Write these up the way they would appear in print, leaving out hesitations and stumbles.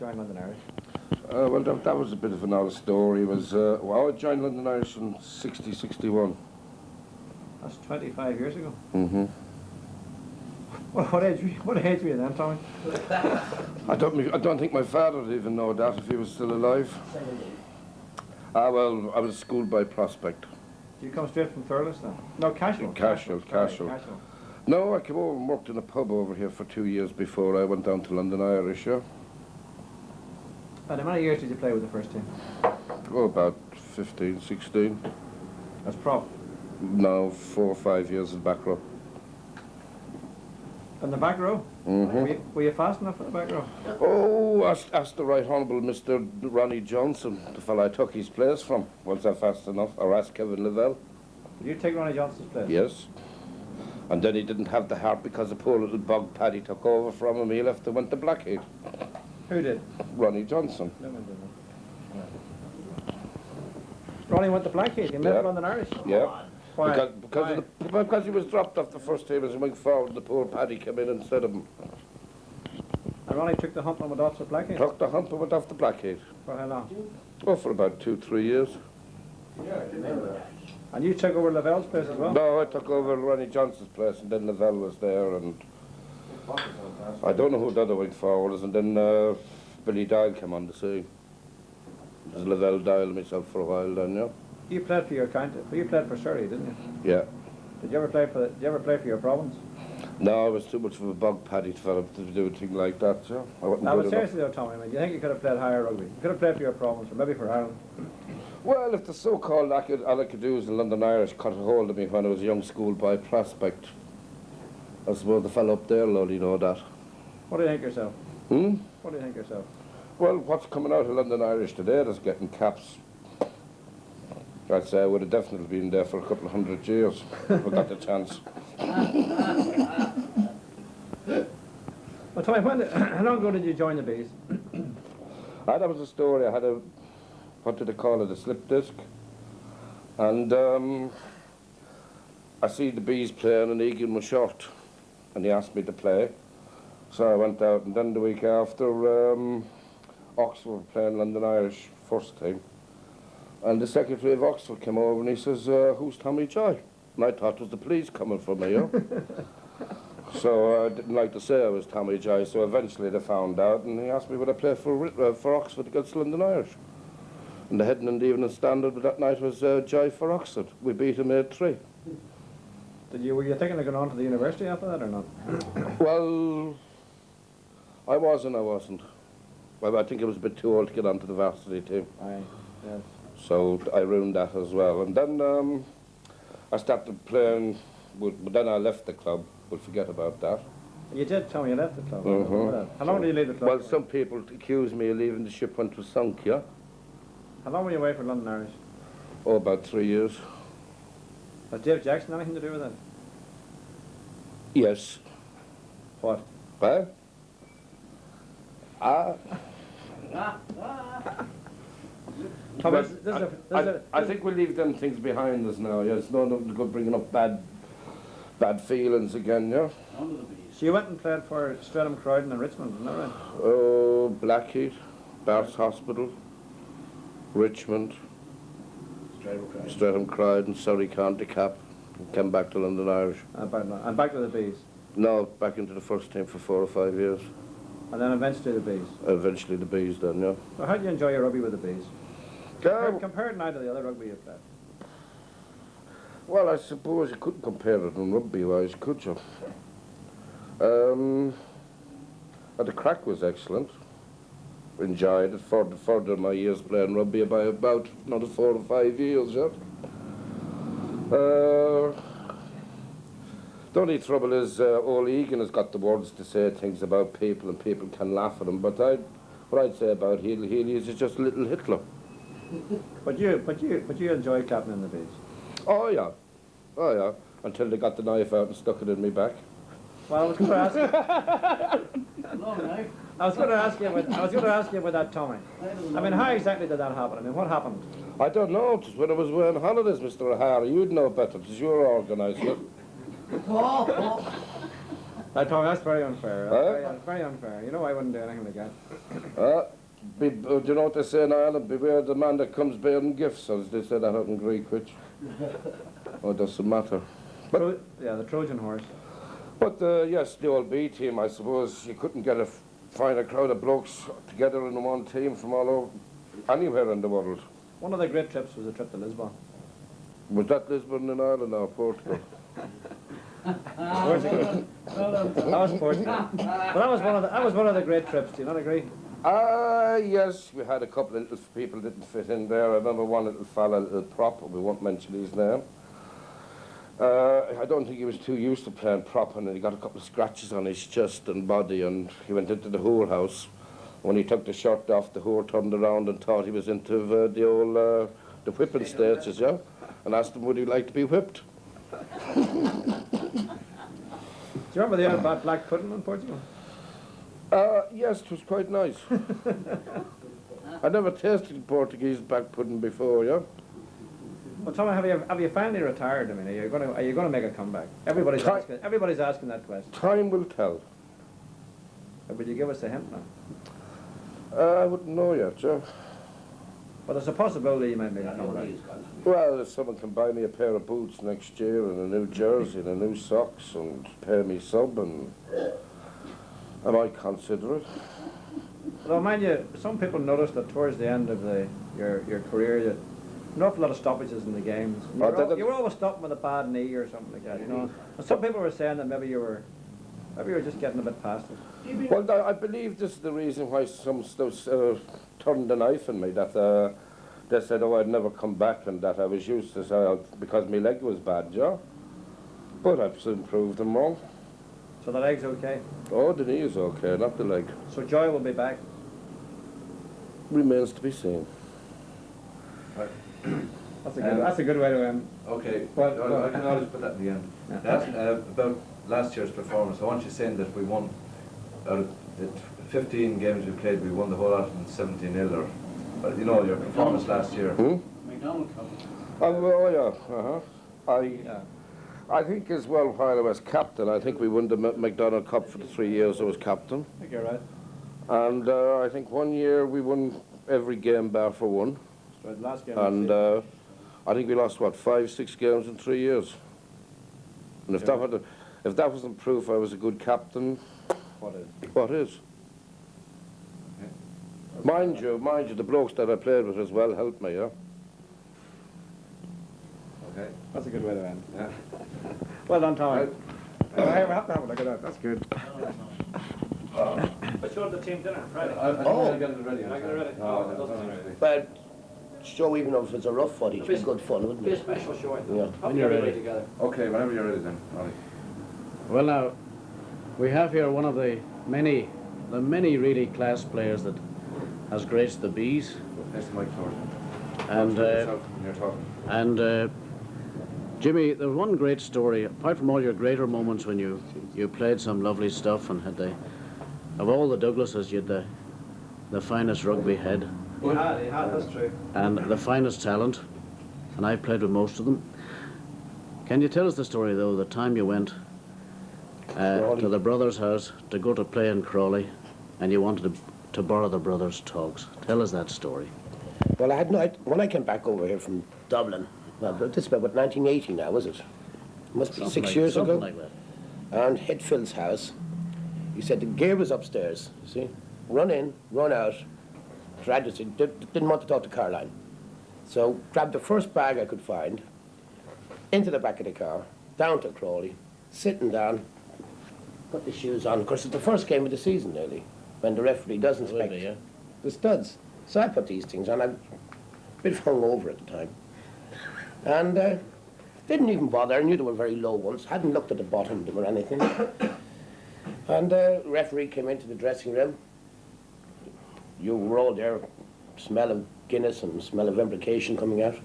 join London Irish? Well, that was a bit of an old story. It was, well, I joined London Irish in 60, 61. That's 25 years ago. Mm-hmm. What age were you then, Tommy? I don't think my father would even know that if he was still alive. Well, I was schooled by Prospect. Did you come straight from Thurles then? No, Cashel. Cashel. No, I came over and worked in a pub over here for 2 years before I went down to London Irish, yeah. And how many years did you play with the first team? Oh, about 15, 16. As prop? No, 4 or 5 years in back row. In the back row? Mm-hmm. Were you fast enough in the back row? Oh, ask the Right Honourable Mr. Ronnie Johnson, the fellow I took his place from. Was I fast enough? Or ask Kevin Lavelle. Did you take Ronnie Johnson's place? Yes. And then he didn't have the heart because the poor little bog Paddy took over from him. He left and went to Blackheath. Who did? Ronnie Johnson. No one did. Ronnie went to Blackheath. You met London Irish? Yeah. Why? Because he was dropped off the first team as he went forward. The poor Paddy came in instead of him. And Ronnie took the hump and went off to Blackheath? Took the hump and went off to Blackheath. For how long? Oh, for about 2, 3 years. And you took over Lavelle's place as well? No, I took over Ronnie Johnson's place, and then Lavelle was there, and I don't know who the other wing forward is, and then Billy Dial came on the scene. It was Lavelle, Dial, and myself for a while then, yeah. You played for your county. You played for Surrey, didn't you? Yeah. Did you ever play for your province? No, I was too much of a bug Paddy to do a thing like that, yeah. Now, but seriously though, Tommy, I mean, do you think you could have played higher rugby? You could have played for your province, or maybe for Ireland. Well, if the so-called all I could do was the London Irish caught a hold of me when I was a young schoolboy Prospect. I suppose the fellow up there will only know that. What do you think yourself? Hmm? What do you think yourself? Well, what's coming out of London Irish today that's getting caps, I'd say I would have definitely been there for a couple of 100 years if I got the chance. Well, Tommy, how long ago did you join the Bees? That was a story. I had a, what did they call it, a slip disc. And I see the Bees playing and Egan was short. And he asked me to play. So I went out, and then the week after, Oxford were playing London Irish first team. And the secretary of Oxford came over and he says, who's Tommy Joy? And I thought it was the police coming for me, you know? So I didn't like to say I was Tommy Joy, so eventually they found out, and he asked me would I play for Oxford against London Irish. And the heading in the Evening Standard that night was Joy for Oxford. We beat him 8-3. Were you thinking of going on to the university after that or not? Well, I was and I wasn't. Well, I think I was a bit too old to get onto the varsity team. Aye, yes. So I ruined that as well. And then I started playing, but then I left the club. We'll forget about that. You did tell me you left the club. Mm-hmm. How long did you leave the club? Well, some people accuse me of leaving the ship when it was sunk, yeah? How long were you away from London Irish? Oh, about 3 years. Has Dave Jackson anything to do with it? Yes. What? Huh? I think we'll leave them things behind us now, yeah. It's no good bringing up bad feelings again, yeah. So you went and played for Streatham, Croydon and Richmond, isn't that right? Oh, Blackheath, Barts Hospital, Richmond, Streatham, Croydon, Surrey County Cap, and came back to London Irish. And back to the Bees? No, back into the first team for 4 or 5 years. And then eventually the Bees? Eventually the Bees then, yeah. So how do you enjoy your rugby with the Bees? Compared now to the other rugby you've played? Well, I suppose you couldn't compare it on rugby-wise, could you? The crack was excellent. Enjoyed it. Further my years playing rugby by about another 4 or 5 years, yeah. The only trouble is old Egan has got the words to say things about people and people can laugh at him, but what I'd say about Healy is just a little Hitler. But you enjoy clapping in the Bees? Oh yeah, until they got the knife out and stuck it in me back. Well, I was going to ask you. I was going to ask you about that, Tommy. I mean, how exactly did that happen? I mean, what happened? I don't know. It was when I was away on holidays, Mr. O'Hara. You'd know better, because you're organising it. Tommy, that's very unfair. That's very unfair. You know I wouldn't do anything like that. Do you know what they say in Ireland? Beware the man that comes bearing gifts, as they say that out in Greek, which... Oh, it doesn't matter. But, yeah, the Trojan horse. But, yes, the old B team, I suppose, you couldn't find a crowd of blokes together in one team from all over, anywhere in the world. One of the great trips was a trip to Lisbon. Was that Lisbon in Ireland or Portugal? Portugal. That was Portugal. But that was one of the great trips. Do you not agree? Yes, we had a couple of little people didn't fit in there. I remember one little fella, a little prop, we won't mention his name. I don't think he was too used to playing prop, and he got a couple of scratches on his chest and body, and he went into the whorehouse. When he took the shirt off, the whore turned around and thought he was into the old the whipping stages, yeah, and asked him would he like to be whipped. Do you remember the old black pudding in Portugal? Yes, it was quite nice. I never tasted Portuguese black pudding before, yeah. Well, Tommy, have you finally retired? I mean, are you going to make a comeback? Everybody's asking that question. Time will tell. Will you give us a hint now? I wouldn't know yet, yeah. But there's a possibility you might make a comeback. Well, if someone can buy me a pair of boots next year and a new jersey and a new socks and pay me sub, and I might consider it. Although, mind you, some people noticed that towards the end of your career, you had an awful lot of stoppages in the games. You were always stopping with a bad knee or something like that, you know. And some people were saying that maybe you were just getting a bit past it. Well, I believe this is the reason why some turned the knife in me, that they said, oh, I'd never come back, and that I was used to because my leg was bad, yeah. But I've soon proved them wrong. So the leg's okay? Oh, the knee is okay, not the leg. So Joy will be back? Remains to be seen. Right. That's a good way to end. Okay, Well, I can always put that in the end. Yeah. That's, about last year's performance, I want you saying that we won, out of the 15 games we played, we won the whole lot in 17-0, or, you know, your performance last year. McDonald Cup. Oh, yeah, I think as well, while I was captain, I think we won the McDonald Cup for the 3 years I was captain. I think you're right. And I think 1 year we won every game bar for one. Right, last game. And I think we lost, what, 5-6 games in 3 years. And if that wasn't proof I was a good captain, What is? what is? Yeah. Mind you, the blokes that I played with as well helped me, yeah? Okay. That's a good way to end. Yeah. Well done, Tommy. Right. We have to have a look at that. That's good. I showed the team dinner Friday. I'll get it ready. I got it ready. No, it doesn't ready. But show, even if it's a rough footage, it's good fun, wouldn't Be a it? special show, I think. Yeah. When you're ready together. Okay, whenever you're ready then, Ollie. Well now, we have here one of the many really class players that has graced the bees. Next to Mike Thornton. And You're talking. Jimmy, there's one great story, apart from all your greater moments when you played some lovely stuff and had of all the Douglases, you had the finest rugby head. He had, that's true. And the finest talent, and I played with most of them. Can you tell us the story, though, the time you went to the brothers' house to go to play in Crawley, and you wanted to borrow the brothers' togs? Tell us that story. Well, when I came back over here from Dublin, well, this is about 1980 now, was it? Must be Something 6 years something ago. like that. And hit Phil's house. He said the gear was upstairs, you see. Run in, run out. Didn't want to talk to Caroline. So grabbed the first bag I could find, into the back of the car, down to Crawley, sitting down, put the shoes on. Of course, it's the first game of the season, nearly, when the referee does inspect Yeah. the studs. So I put these things on. I'm a bit hungover at the time. And didn't even bother. I knew they were very low ones. Hadn't looked at the bottom of them or anything. And the referee came into the dressing room. You were all there, smell of Guinness and smell of imbrication coming out.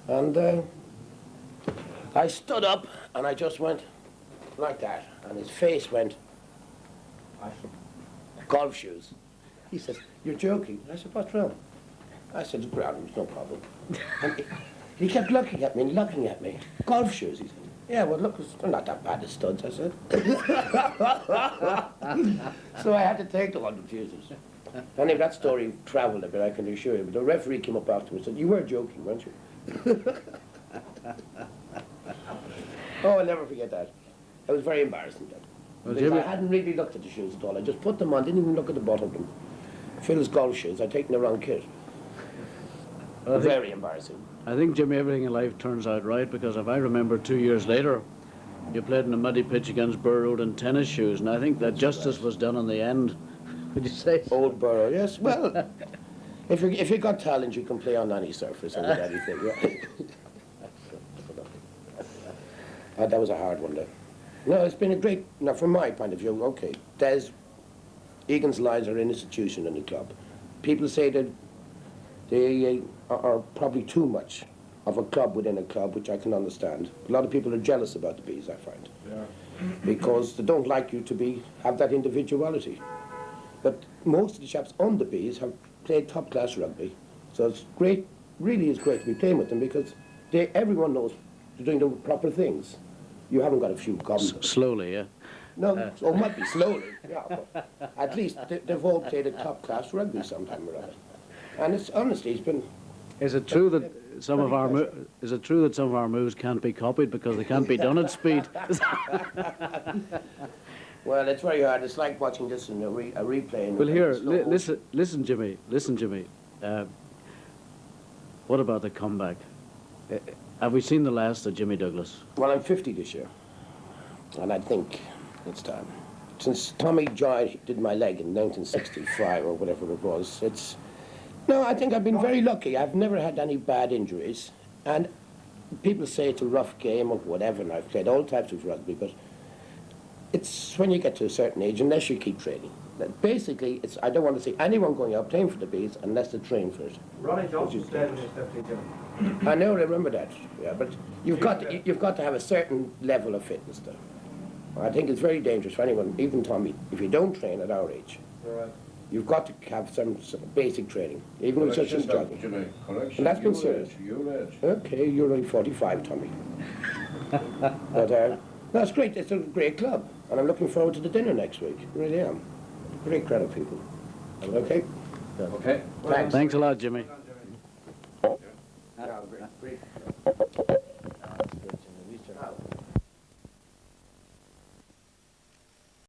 And I stood up and I just went like that. And his face went, golf shoes. He says, you're joking. I said, what's wrong? I said, it's no problem. And he kept looking at me and looking at me. Golf shoes, he said. Yeah, well, look, they're not that bad as studs, I said. So I had to take the 100 fuses. And if that story travelled a bit, I can assure you. But the referee came up afterwards and said, "You were joking, weren't you?" Oh, I'll never forget that. It was very embarrassing then. Well, Because Jimmy- I hadn't really looked at the shoes at all. I just put them on, didn't even look at the bottom of them. Phil's golf shoes, I'd taken the wrong kit. Well, I think- Very embarrassing. I think, Jimmy, everything in life turns out right, because if I remember 2 years later, you played in a muddy pitch against Burr Road in tennis shoes, and I think that justice was done in the end. Would you say? Old Borough, yes. Well, if you got talent, you can play on any surface and with anything. Yeah. That was a hard one, though. No, it's been a great. Now, from my point of view, okay, Egan's lives are an institution in the club. People say that they are probably too much of a club within a club, which I can understand. A lot of people are jealous about the Bees, I find, because they don't like you to have that individuality. But most of the chaps on the Bees have played top-class rugby, so it's great. Really, is great to be playing with them because everyone knows they're doing the proper things. You haven't got a few gobs. Slowly, yeah. No, it might be slowly, yeah, but at least they've all played a top-class rugby sometime or other. And it's honestly, it's been. Is it true that some of our moves can't be copied because they can't be done at speed? Well, it's very hard. It's like watching this in a replay. Well, here, listen, Jimmy. Listen, Jimmy. What about the comeback? Have we seen the last of Jimmy Douglas? Well, I'm 50 this year, and I think it's time. Since Tommy Joy did my leg in 1965 or whatever it was, No, I think I've been very lucky. I've never had any bad injuries, and people say it's a rough game or whatever, and I've played all types of rugby, but it's when you get to a certain age, unless you keep training. Basically, I don't want to see anyone going out playing for the Bees unless they train for it. Ronnie Johnson played when he was 50, I know, I remember that. Yeah, but you've got to have a certain level of fitness, though. I think it's very dangerous for anyone, even Tommy, if you don't train at our age. Right. You've got to have some basic training, even with such as jogging. Jimmy, correction. And that's been Your serious. age, your age. Okay, you're only 45, Tommy. But that's great. It's a great club, and I'm looking forward to the dinner next week. Really am. Great crowd of people. Okay. Okay. Thanks. Thanks a lot, Jimmy. Yeah, great.